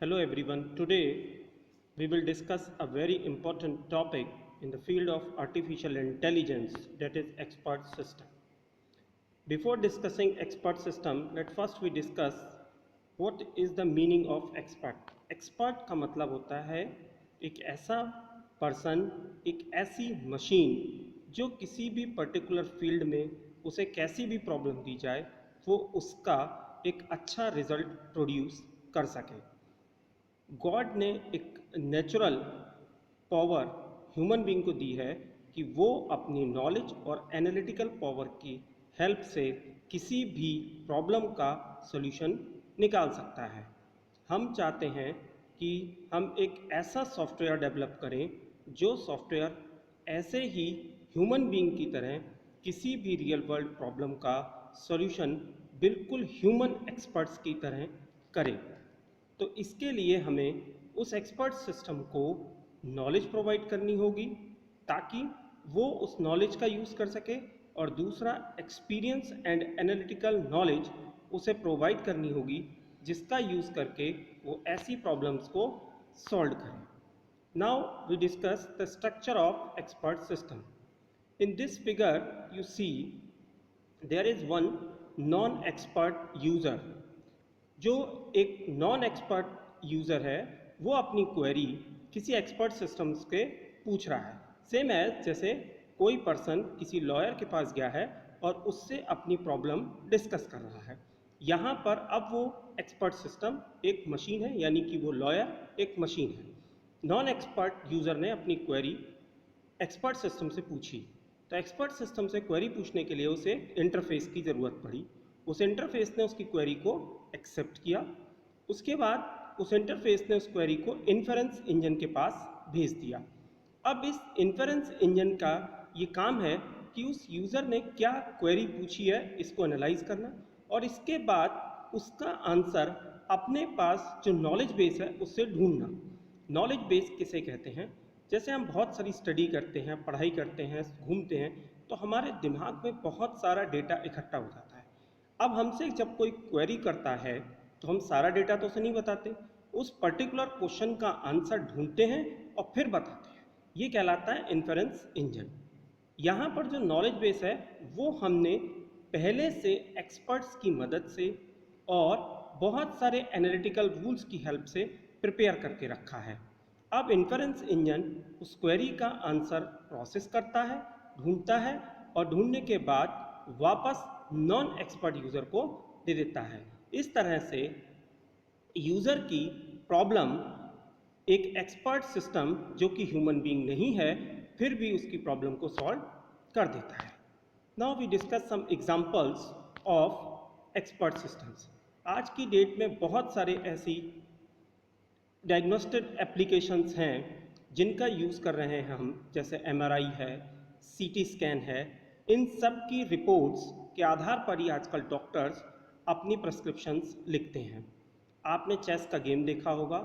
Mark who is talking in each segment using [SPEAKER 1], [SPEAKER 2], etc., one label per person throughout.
[SPEAKER 1] Hello everyone. Today we will discuss a very important topic in the field of artificial intelligence, that is expert system. Before discussing expert system, let first we discuss what is the meaning of expert. Expert का मतलब होता है एक ऐसा person, एक ऐसी machine जो किसी भी पर्टिकुलर फील्ड में उसे कैसी भी प्रॉब्लम दी जाए वो उसका एक अच्छा रिजल्ट प्रोड्यूस कर सके। गॉड ने एक नेचुरल पावर ह्यूमन बीइंग को दी है कि वो अपनी नॉलेज और एनालिटिकल पावर की हेल्प से किसी भी प्रॉब्लम का सॉल्यूशन निकाल सकता है। हम चाहते हैं कि हम एक ऐसा सॉफ्टवेयर डेवलप करें जो सॉफ्टवेयर ऐसे ही ह्यूमन बीइंग की तरह किसी भी रियल वर्ल्ड प्रॉब्लम का सॉल्यूशन बिल्कुल ह्यूमन एक्सपर्ट्स की तरह करे। तो इसके लिए हमें उस एक्सपर्ट सिस्टम को नॉलेज प्रोवाइड करनी होगी ताकि वो उस नॉलेज का यूज़ कर सके, और दूसरा एक्सपीरियंस एंड एनालिटिकल नॉलेज उसे प्रोवाइड करनी होगी जिसका यूज़ करके वो ऐसी प्रॉब्लम्स को सॉल्व करें। Now we discuss the structure of expert system. In this figure you see there is one non expert user. जो एक नॉन एक्सपर्ट यूज़र है वो अपनी क्वेरी किसी एक्सपर्ट सिस्टम्स के पूछ रहा है, सेम एज जैसे कोई पर्सन किसी लॉयर के पास गया है और उससे अपनी प्रॉब्लम डिस्कस कर रहा है। यहाँ पर अब वो एक्सपर्ट सिस्टम एक मशीन है, यानी कि वो लॉयर एक मशीन है। नॉन एक्सपर्ट यूज़र ने अपनी क्वेरी एक्सपर्ट सिस्टम से पूछी, तो एक्सपर्ट सिस्टम से क्वेरी पूछने के लिए उसे इंटरफेस की ज़रूरत पड़ी। उस इंटरफेस ने उसकी क्वेरी को एक्सेप्ट किया। उसके बाद उस इंटरफेस ने उस क्वेरी को इन्फेरेंस इंजन के पास भेज दिया। अब इस इन्फेरेंस इंजन का ये काम है कि उस यूज़र ने क्या क्वेरी पूछी है इसको एनालाइज करना, और इसके बाद उसका आंसर अपने पास जो नॉलेज बेस है उससे ढूंढना। नॉलेज बेस किसे कहते हैं? जैसे हम बहुत सारी स्टडी करते हैं, पढ़ाई करते हैं, घूमते हैं, तो हमारे दिमाग में बहुत सारा डेटा इकट्ठा हो जाता है। अब हमसे जब कोई क्वेरी करता है तो हम सारा डेटा तो उसे नहीं बताते, उस पर्टिकुलर क्वेश्चन का आंसर ढूंढते हैं और फिर बताते हैं। ये कहलाता है इन्फेरेंस इंजन। यहाँ पर जो नॉलेज बेस है वो हमने पहले से एक्सपर्ट्स की मदद से और बहुत सारे एनालिटिकल रूल्स की हेल्प से प्रिपेयर करके रखा है। अब इन्फेरेंस इंजन उस क्वेरी का आंसर प्रोसेस करता है, ढूंढता है, और ढूंढने के बाद वापस नॉन एक्सपर्ट यूज़र को दे देता है। इस तरह से यूज़र की प्रॉब्लम एक एक्सपर्ट सिस्टम जो कि ह्यूमन बीइंग नहीं है फिर भी उसकी प्रॉब्लम को सॉल्व कर देता है। Now we discuss some examples of expert systems. आज की डेट में बहुत सारे ऐसी डायग्नोस्टिक एप्लीकेशंस हैं जिनका यूज़ कर रहे हैं हम, जैसे MRI है, CT स्कैन है। इन सब की रिपोर्ट्स के आधार पर ही आजकल डॉक्टर्स अपनी प्रिस्क्रिप्शंस लिखते हैं। आपने चेस का गेम देखा होगा।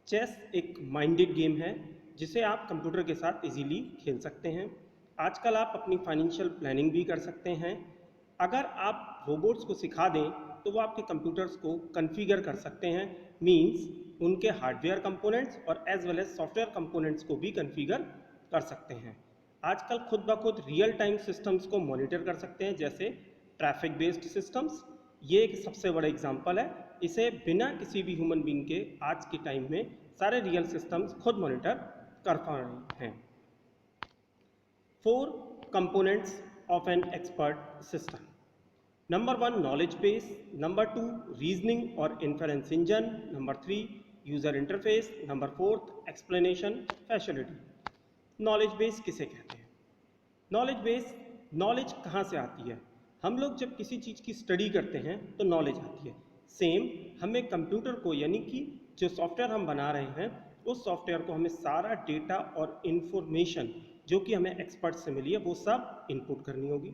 [SPEAKER 1] चेस एक माइंडेड गेम है जिसे आप कंप्यूटर के साथ इजीली खेल सकते हैं। आजकल आप अपनी फाइनेंशियल प्लानिंग भी कर सकते हैं। अगर आप रोबोट्स को सिखा दें तो वो आपके कंप्यूटर्स को कॉन्फ़िगर कर सकते हैं, मींस उनके हार्डवेयर कंपोनेंट्स और as well as software components को भी कॉन्फ़िगर कर सकते हैं। आजकल खुद ब खुद रियल टाइम सिस्टम्स को मॉनिटर कर सकते हैं, जैसे ट्रैफिक बेस्ड सिस्टम्स। ये एक सबसे बड़ा एग्जांपल है। इसे बिना किसी भी ह्यूमन बीइंग के आज के टाइम में सारे रियल सिस्टम्स खुद मॉनिटर कर पा रहे हैं। 4 components of an expert system. Number 1, knowledge base. Number 2, reasoning or inference engine. Number 3, user interface. Number 4, explanation facility. Knowledge base किसे कहते हैं? नॉलेज बेस, नॉलेज कहाँ से आती है? हम लोग जब किसी चीज़ की स्टडी करते हैं तो नॉलेज आती है। सेम हमें कंप्यूटर को, यानी कि जो सॉफ्टवेयर हम बना रहे हैं उस सॉफ्टवेयर को हमें सारा डेटा और इन्फॉर्मेशन जो कि हमें एक्सपर्ट से मिली है वो सब इनपुट करनी होगी।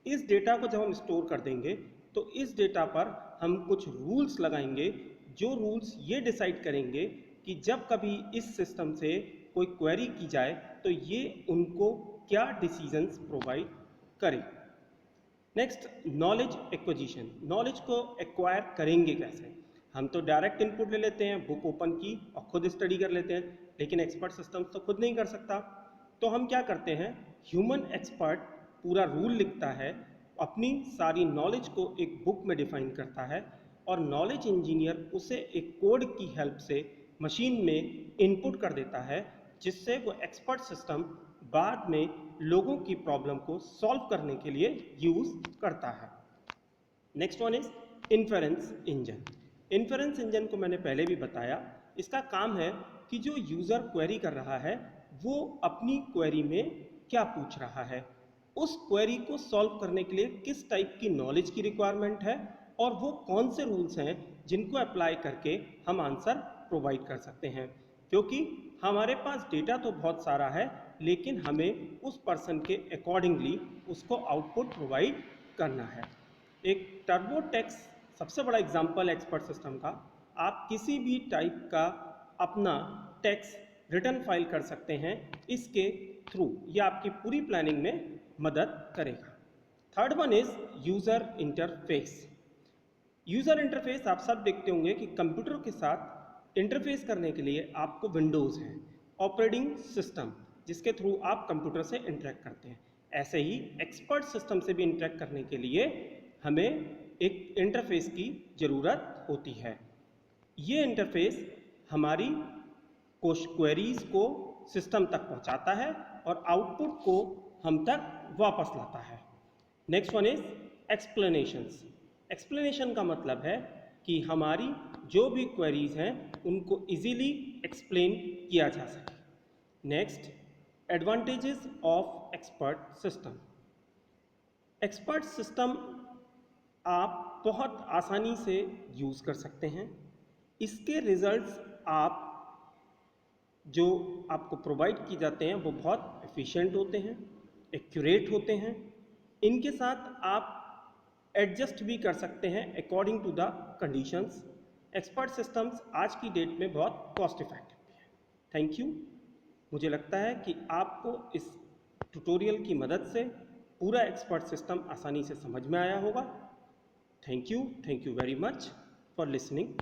[SPEAKER 1] इस डेटा को जब हम स्टोर कर देंगे तो इस डेटा पर हम कुछ रूल्स लगाएंगे, जो रूल्स ये डिसाइड करेंगे कि जब कभी इस सिस्टम से कोई क्वेरी की जाए तो ये उनको क्या डिसीजंस प्रोवाइड करे। Next, knowledge acquisition. नॉलेज को एक्वायर करेंगे कैसे? हम तो डायरेक्ट इनपुट ले लेते हैं, बुक ओपन की और खुद स्टडी कर लेते हैं, लेकिन एक्सपर्ट सिस्टम तो खुद नहीं कर सकता। तो हम क्या करते हैं, ह्यूमन एक्सपर्ट पूरा रूल लिखता है, अपनी सारी नॉलेज को एक बुक में डिफाइन करता है और नॉलेज इंजीनियर उसे एक कोड की हेल्प से मशीन में इनपुट कर देता है, जिससे वो एक्सपर्ट सिस्टम बाद में लोगों की प्रॉब्लम को सॉल्व करने के लिए यूज़ करता है। Next one is inference engine. Inference engine को मैंने पहले भी बताया, इसका काम है कि जो यूज़र क्वेरी कर रहा है वो अपनी क्वेरी में क्या पूछ रहा है, उस क्वेरी को सॉल्व करने के लिए किस टाइप की नॉलेज की रिक्वायरमेंट है और वो कौन से रूल्स हैं जिनको अप्लाई करके हम आंसर प्रोवाइड कर सकते हैं। क्योंकि हमारे पास डेटा तो बहुत सारा है, लेकिन हमें उस पर्सन के अकॉर्डिंगली उसको आउटपुट प्रोवाइड करना है। एक टर्बोटेक्स सबसे बड़ा एग्जांपल एक्सपर्ट सिस्टम का। आप किसी भी टाइप का अपना टेक्स रिटर्न फाइल कर सकते हैं इसके थ्रू, यह आपकी पूरी प्लानिंग में मदद करेगा। Third one is user interface. User interface आप सब देखते होंगे कि कंप्यूटर के साथ इंटरफेस करने के लिए आपको विंडोज़ हैं, ऑपरेटिंग सिस्टम जिसके थ्रू आप कंप्यूटर से इंटरेक्ट करते हैं। ऐसे ही एक्सपर्ट सिस्टम से भी इंटरेक्ट करने के लिए हमें एक इंटरफेस की ज़रूरत होती है। ये इंटरफेस हमारी क्वेरीज को सिस्टम तक पहुंचाता है और आउटपुट को हम तक वापस लाता है। Next one is explanations. Explanation का मतलब है कि हमारी जो भी क्वेरीज हैं उनको इजीली एक्सप्लेन किया जा सके। Next, advantages of expert system. Expert system आप बहुत आसानी से यूज़ कर सकते हैं। इसके रिजल्ट्स आप जो आपको प्रोवाइड किए जाते हैं वो बहुत एफिशिएंट होते हैं, एक्यूरेट होते हैं। इनके साथ आप एडजस्ट भी कर सकते हैं according to the conditions. Expert systems आज की डेट में बहुत कॉस्ट इफेक्टिव भी है। Thank you. मुझे लगता है कि आपको इस ट्यूटोरियल की मदद से पूरा एक्सपर्ट सिस्टम आसानी से समझ में आया होगा। Thank you very much for listening.